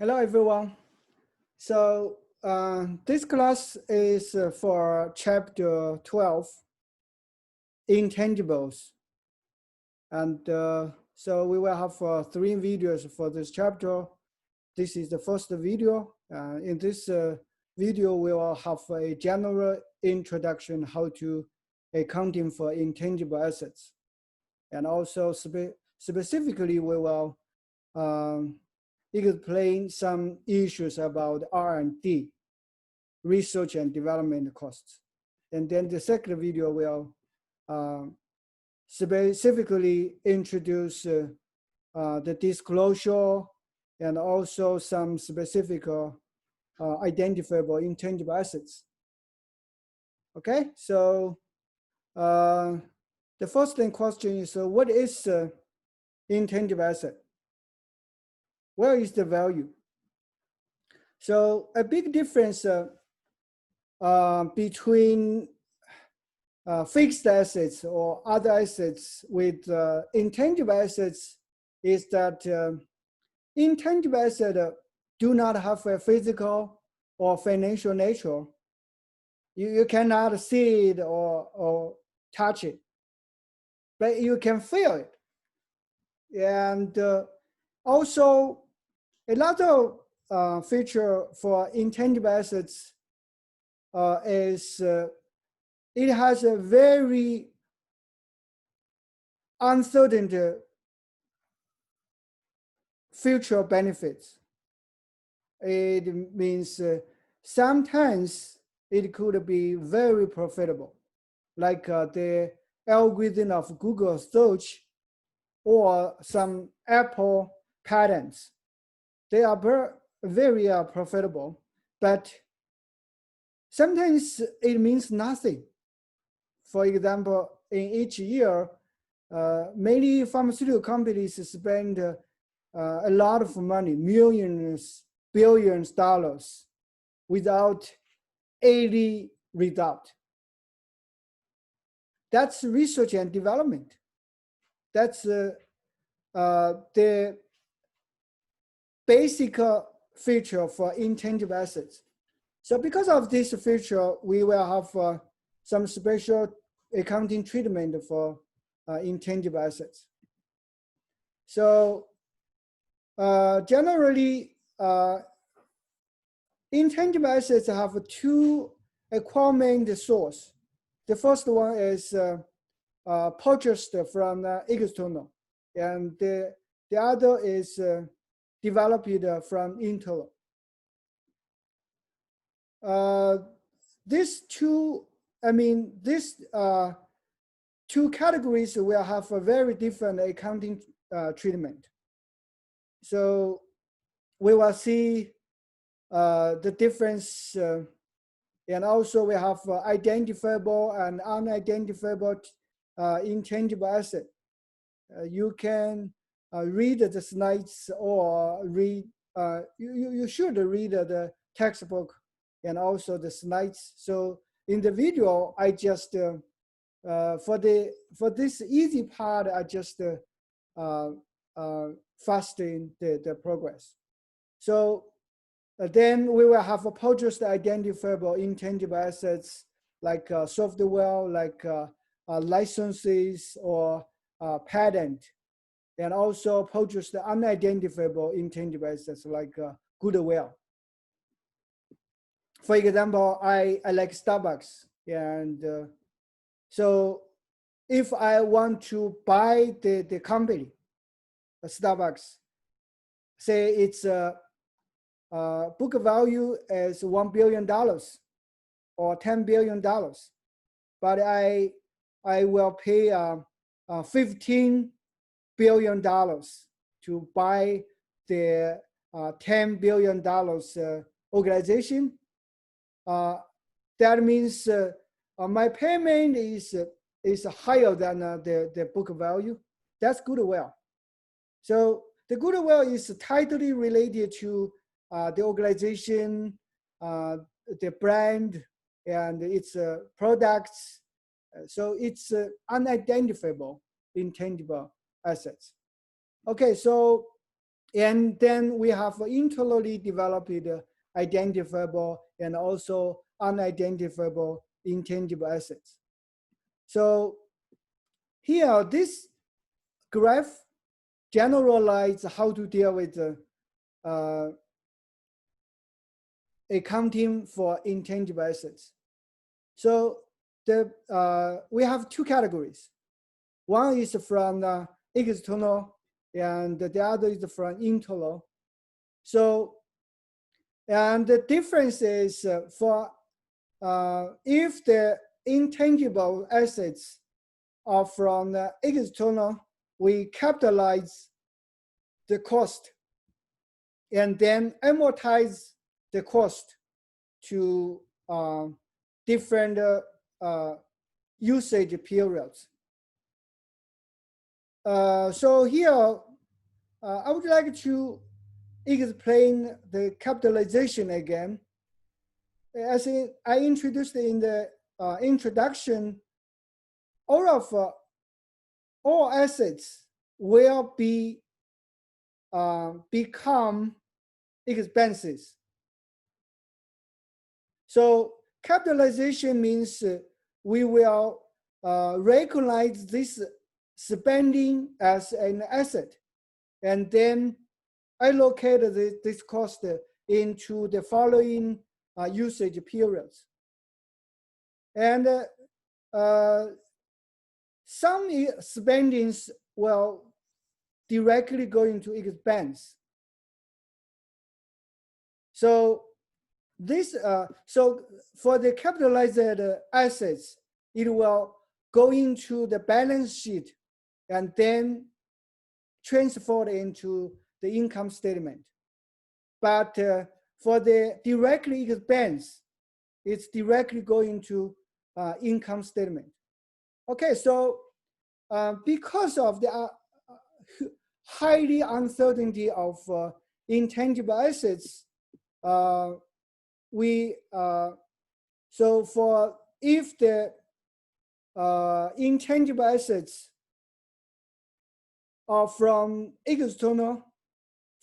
Hello, everyone. So this class is for chapter 12, intangibles. And so we will have 3 videos for this chapter. This is the first video. In this video, we will have a general introduction how to accounting for intangible assets. And also specifically, we will explain some issues about R&D, research and development costs. And then the second video will specifically introduce the disclosure and also some specific identifiable intangible assets. Okay, so the first question is, what is intangible asset? Where is the value? So a big difference between fixed assets or other assets with intangible assets is that intangible assets do not have a physical or financial nature. You cannot see it or touch it, but you can feel it. And also, another feature for intangible assets is it has a very uncertain future benefits. It means sometimes it could be very profitable, like the algorithm of Google search or some Apple patents. They are very profitable, but sometimes it means nothing. For example, in each year, many pharmaceutical companies spend a lot of money, millions, billions dollars, without any result. That's research and development. That's the basic feature for intangible assets. So because of this feature, we will have some special accounting treatment for intangible assets. So generally, intangible assets have 2 acquirement sources. The first one is purchased from external, and the other is developed from internal. These 2 categories will have a very different accounting treatment. So we will see the difference, and also we have identifiable and unidentifiable intangible asset. You can read the slides or read, you should read the textbook and also the slides. So in the video, I just, for this easy part, I just fasten the progress. So then we will have a purchased identifiable intangible assets like software, like licenses or patent, and also purchased unidentifiable intangible assets like goodwill. For example, I like Starbucks, and so if I want to buy the company, Starbucks, say its book value is $1 billion or $10 billion, but I will pay $15 billion to buy the $10 billion organization. That means my payment is higher than the book value. That's goodwill. So the goodwill is tightly related to the organization, the brand, and its products. So it's unidentifiable intangible assets. Okay, so And then we have internally developed identifiable and also unidentifiable intangible assets. So here, this graph generalizes how to deal with accounting for intangible assets. So we have two categories. One is from external, and the other is from internal. So, and the difference is for if the intangible assets are from the external, we capitalize the cost and then amortize the cost to different usage periods. So here, I would like to explain the capitalization again. As I introduced in the introduction, all assets will become expenses. So capitalization means we will recognize this spending as an asset and then allocate this cost into the following usage periods. And some spendings will directly go into expense. So this, so for the capitalized assets, it will go into the balance sheet and then transferred into the income statement. But for the directly expense, it's directly going to income statement. Okay, so because of the highly uncertainty of intangible assets, so for if the intangible assets are from external,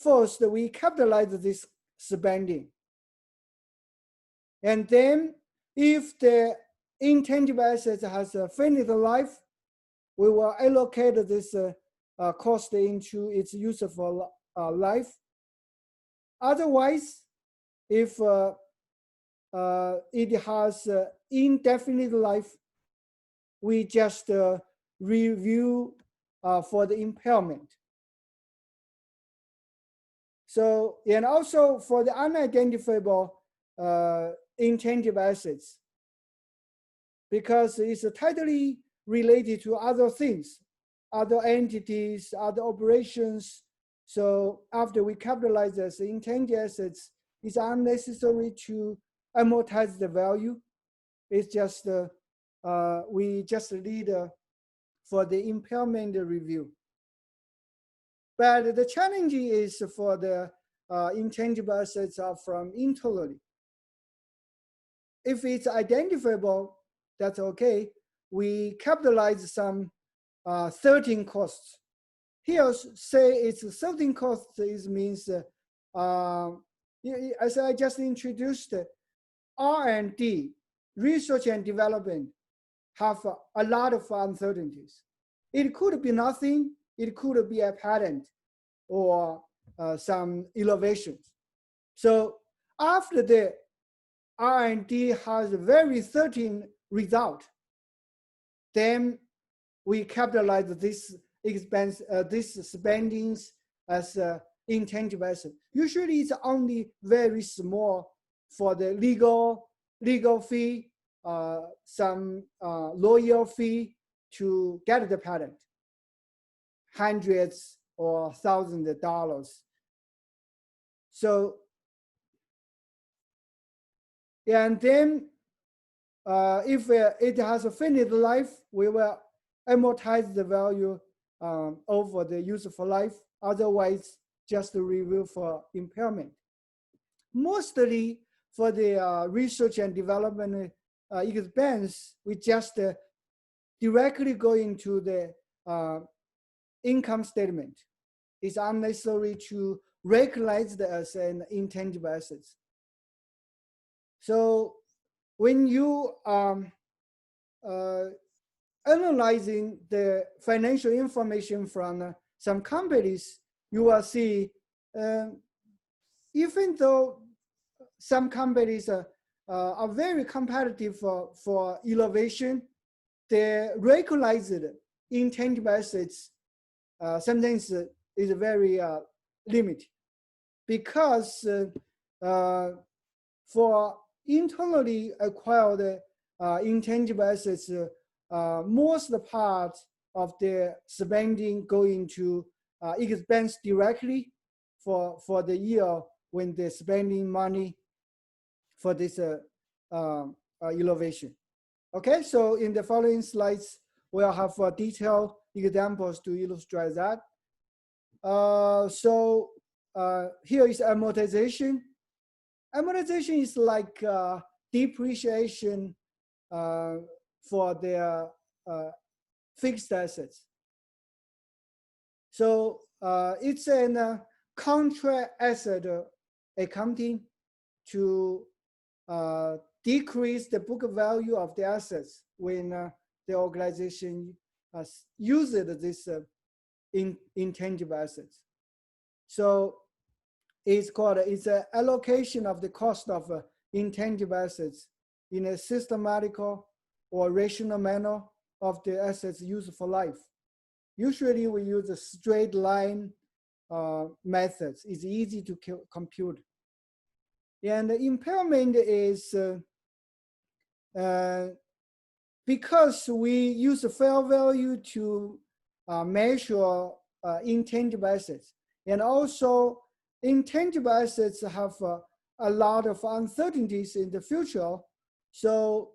first we capitalize this spending. And then if the intangible assets has a finite life, we will allocate this cost into its useful life. Otherwise, if it has indefinite life, we just review for the impairment. So, and also for the unidentifiable intangible assets, because it's tightly related to other things, other entities, other operations. So after we capitalize as intangible assets, it's unnecessary to amortize the value. It's just, we just need for the impairment review. But the challenge is for the intangible assets are from internally. If it's identifiable, that's okay. We capitalize some 13 costs. Here, say it's 13 costs is means, as I just introduced, R&D, research and development, have a lot of uncertainties. It could be nothing. It could be a patent or some innovations. So after the R&D has a very certain result, then we capitalize this expense, this spendings as intangible asset. Usually it's only very small for the legal fee, some lawyer fee to get the patent, hundreds or thousands of dollars. So, and then if it has a finite life, we will amortize the value over the useful life. Otherwise, just a review for impairment. Mostly for the research and development expense, we just directly go into the income statement. it's unnecessary to recognize it as an intangible assets. So when you analyzing the financial information from some companies, you will see even though some companies are very competitive for innovation, the recognized intangible assets sometimes is very limited, because for internally acquired intangible assets, most part of the spending going to expense directly for the year when they're spending money for this innovation. Okay, so in the following slides, we'll have detailed examples to illustrate that. Here is amortization. Amortization is like depreciation for their fixed assets. So it's a contract asset accounting to decrease the book value of the assets when the organization uses this intangible assets. So it's an allocation of the cost of intangible assets in a systematical or rational manner of the assets used for life. Usually we use a straight line methods. It's easy to compute. And the impairment is because we use the fair value to measure intangible assets. And also intangible assets have a lot of uncertainties in the future. So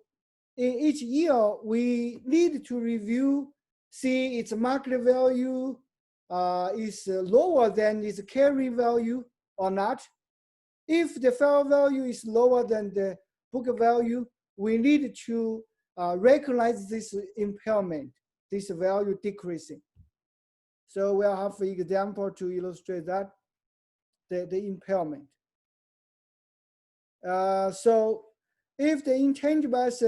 in each year, we need to review, see its market value is lower than its carry value or not. If the fair value is lower than the book value, we need to recognize this impairment, this value decreasing. So we'll have an example to illustrate that, the impairment. So if the intangible asset